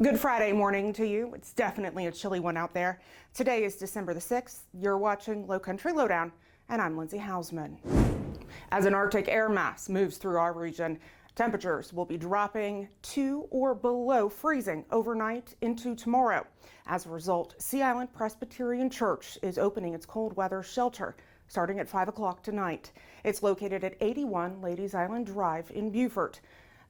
Good Friday morning to you. It's definitely a chilly one out there. Today is December the 6th. You're watching Lowcountry Lowdown, and I'm Lindsay Hausman. As an Arctic air mass moves through our region, temperatures will be dropping to or below freezing overnight into tomorrow. As a result, Sea Island Presbyterian Church is opening its cold weather shelter starting at 5 o'clock tonight. It's located at 81 Ladies Island Drive in Beaufort.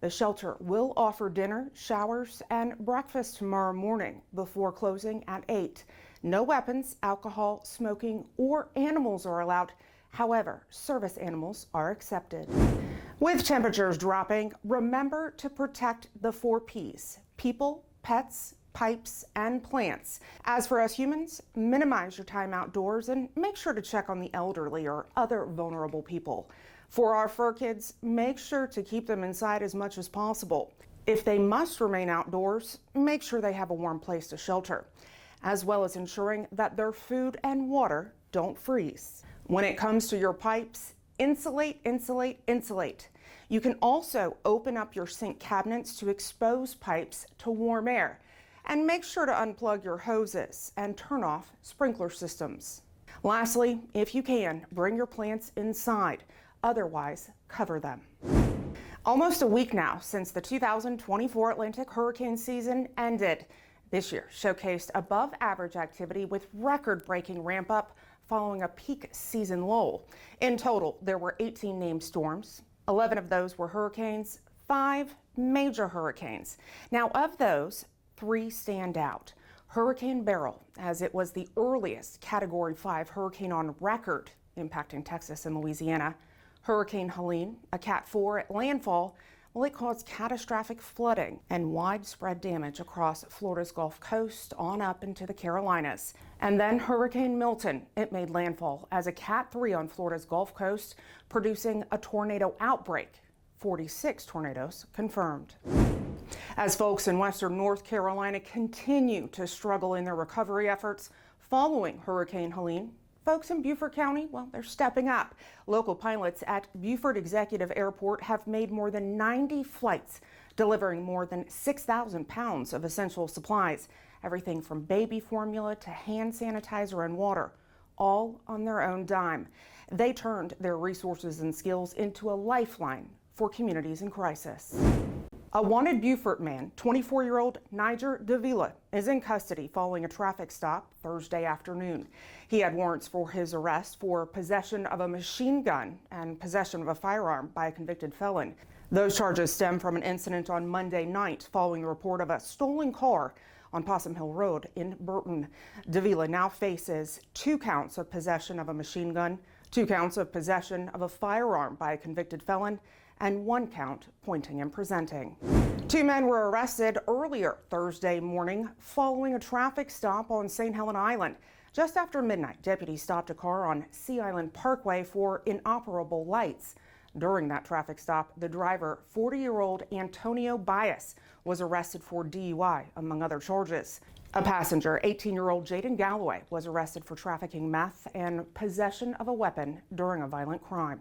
The shelter will offer dinner, showers, and breakfast tomorrow morning before closing at 8. No weapons, alcohol, smoking, or animals are allowed. However, service animals are accepted. With temperatures dropping, remember to protect the 4 Ps: people, pets, pipes, and plants. As for us humans, minimize your time outdoors and make sure to check on the elderly or other vulnerable people. For our fur kids, make sure to keep them inside as much as possible. If they must remain outdoors, make sure they have a warm place to shelter, as well as ensuring that their food and water don't freeze. When it comes to your pipes, insulate, insulate, insulate. You can also open up your sink cabinets to expose pipes to warm air. And make sure to unplug your hoses and turn off sprinkler systems. Lastly, if you can, bring your plants inside. Otherwise, cover them. Almost a week now since the 2024 Atlantic hurricane season ended. This year showcased above average activity with record-breaking ramp up following a peak season lull. In total, there were 18 named storms. 11 of those were hurricanes, 5 major hurricanes. Now, of those, 3 stand out. Hurricane Beryl, as it was the earliest Category 5 hurricane on record impacting Texas and Louisiana. Hurricane Helene, a Cat 4 at landfall, well, it caused catastrophic flooding and widespread damage across Florida's Gulf Coast on up into the Carolinas. And then Hurricane Milton, it made landfall as a Cat 3 on Florida's Gulf Coast, producing a tornado outbreak. 46 tornadoes confirmed. As folks in western North Carolina continue to struggle in their recovery efforts following Hurricane Helene, folks in Beaufort County, well, they're stepping up. Local pilots at Beaufort Executive Airport have made more than 90 flights, delivering more than 6,000 pounds of essential supplies, everything from baby formula to hand sanitizer and water, all on their own dime. They turned their resources and skills into a lifeline for communities in crisis. A wanted Beaufort man, 24-year-old Niger Davila, is in custody following a traffic stop Thursday afternoon. He had warrants for his arrest for possession of a machine gun and possession of a firearm by a convicted felon. Those charges stem from an incident on Monday night following the report of a stolen car on Possum Hill Road in Burton. Davila now faces 2 counts of possession of a machine gun, 2 counts of possession of a firearm by a convicted felon, and 1 count pointing and presenting. 2 men were arrested earlier Thursday morning following a traffic stop on St. Helena Island. Just after midnight, deputies stopped a car on Sea Island Parkway for inoperable lights. During that traffic stop, the driver, 40-year-old Antonio Bias, was arrested for DUI, among other charges. A passenger, 18-year-old Jaden Galloway, was arrested for trafficking meth and possession of a weapon during a violent crime.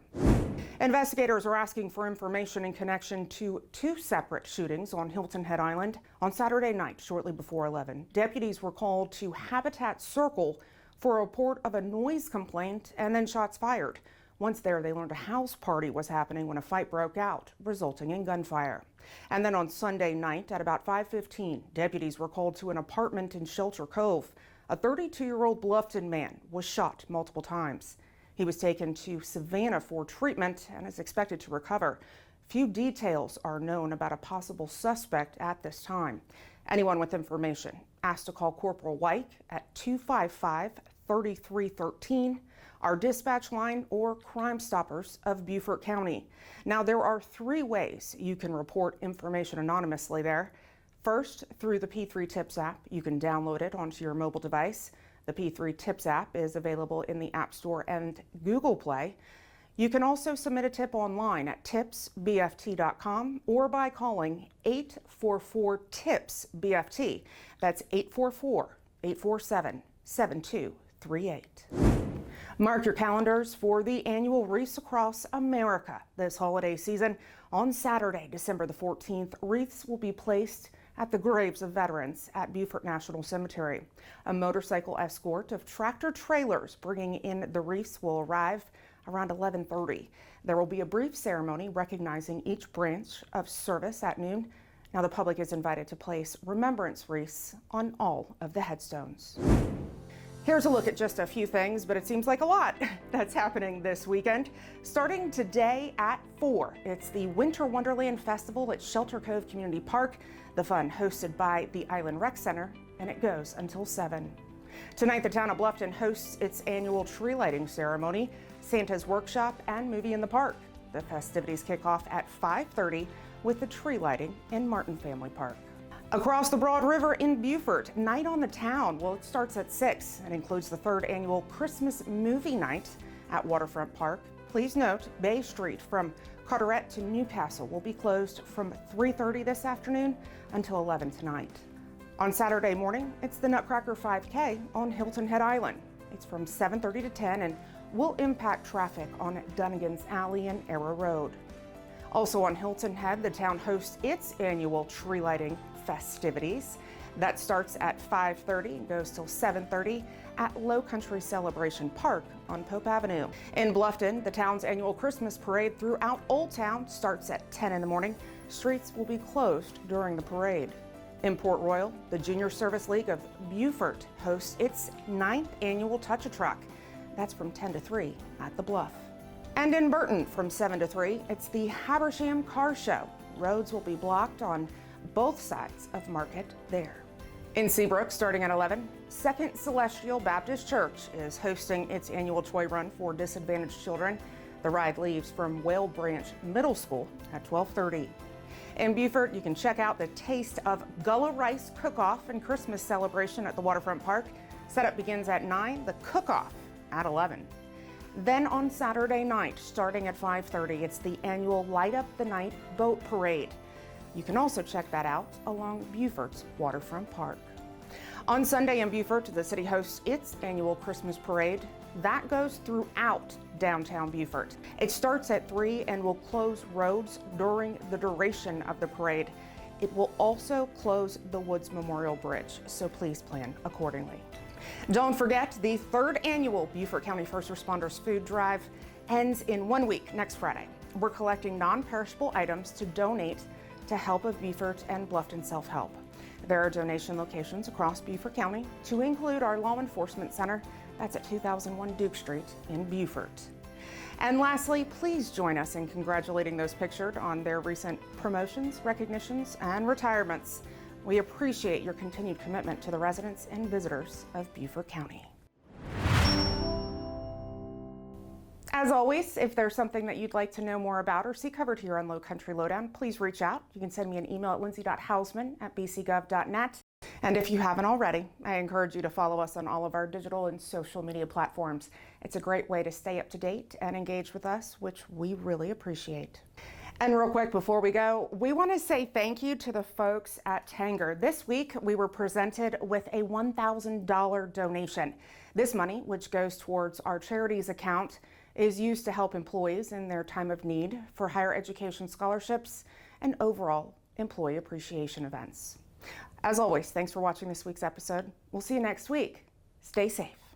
Investigators are asking for information in connection to 2 separate shootings on Hilton Head Island. On Saturday night, shortly before 11, deputies were called to Habitat Circle for a report of a noise complaint and then shots fired. Once there, they learned a house party was happening when a fight broke out, resulting in gunfire. And then on Sunday night at about 5:15, deputies were called to an apartment in Shelter Cove. A 32-year-old Bluffton man was shot multiple times. He was taken to Savannah for treatment and is expected to recover. Few details are known about a possible suspect at this time. Anyone with information asked to call Corporal White at 255-3313, our dispatch line, or Crime Stoppers of Beaufort County. Now, there are 3 ways you can report information anonymously there. First, through the P3 Tips app. You can download it onto your mobile device. The P3 Tips app is available in the App Store and Google Play. You can also submit a tip online at tipsbft.com or by calling 844-TIPS-BFT. That's 844-847-7238. Mark your calendars for the annual Wreaths Across America this holiday season. On Saturday, December the 14th, wreaths will be placed at the graves of veterans at Beaufort National Cemetery. A motorcycle escort of tractor trailers bringing in the wreaths will arrive around 11:30. There will be a brief ceremony recognizing each branch of service at noon. Now the public is invited to place remembrance wreaths on all of the headstones. Here's a look at just a few things, but it seems like a lot that's happening this weekend. Starting today at 4, it's the Winter Wonderland Festival at Shelter Cove Community Park. The fun hosted by the Island Rec Center, and it goes until 7. Tonight, the town of Bluffton hosts its annual tree lighting ceremony, Santa's workshop, and movie in the park. The festivities kick off at 5:30 with the tree lighting in Martin Family Park. Across the Broad River in Beaufort, Night on the Town, well, it starts at 6 and includes the 3rd annual Christmas movie night at Waterfront Park. Please note, Bay Street from Carteret to Newcastle will be closed from 3:30 this afternoon until 11 tonight. On Saturday morning, it's the Nutcracker 5K on Hilton Head Island. It's from 7:30 to 10 and will impact traffic on Dunnigan's Alley and Arrow Road. Also on Hilton Head, the town hosts its annual tree lighting festivities. That starts at 5:30 and goes till 7:30 at Lowcountry Celebration Park on Pope Avenue. In Bluffton, the town's annual Christmas parade throughout Old Town starts at 10 in the morning. Streets will be closed during the parade. In Port Royal, the Junior Service League of Beaufort hosts its 9th annual Touch-a-Truck. That's from 10 to 3 at the Bluff. And in Burton, from 7 to 3, it's the Habersham Car Show. Roads will be blocked on both sides of Market there. In Seabrook, starting at 11, Second Celestial Baptist Church is hosting its annual toy run for disadvantaged children. The ride leaves from Whale Branch Middle School at 12:30. In Beaufort, you can check out the Taste of Gullah Rice Cook-Off and Christmas celebration at the Waterfront Park. Setup begins at 9, the cook-off at 11. Then on Saturday night, starting at 5:30, it's the annual Light Up the Night Boat Parade. You can also check that out along Beaufort's Waterfront Park. On Sunday in Beaufort, the city hosts its annual Christmas parade. That goes throughout downtown Beaufort. It starts at 3 and will close roads during the duration of the parade. It will also close the Woods Memorial Bridge, so please plan accordingly. Don't forget, the 3rd annual Beaufort County First Responders Food Drive ends in 1 week next Friday. We're collecting non-perishable items to donate to Help of Beaufort and Bluffton Self-Help. There are donation locations across Beaufort County, to include our law enforcement center. That's at 2001 Duke Street in Beaufort. And lastly, please join us in congratulating those pictured on their recent promotions, recognitions, and retirements. We appreciate your continued commitment to the residents and visitors of Beaufort County. As always, if there's something that you'd like to know more about or see covered here on Lowcountry Lowdown, please reach out. You can send me an email at lindsay.hausman@bcgov.net. And if you haven't already, I encourage you to follow us on all of our digital and social media platforms. It's a great way to stay up to date and engage with us, which we really appreciate. And real quick before we go, we want to say thank you to the folks at Tanger. This week, we were presented with a $1,000 donation. This money, which goes towards our charities account, is used to help employees in their time of need for higher education scholarships and overall employee appreciation events. As always, thanks for watching this week's episode. We'll see you next week. Stay safe.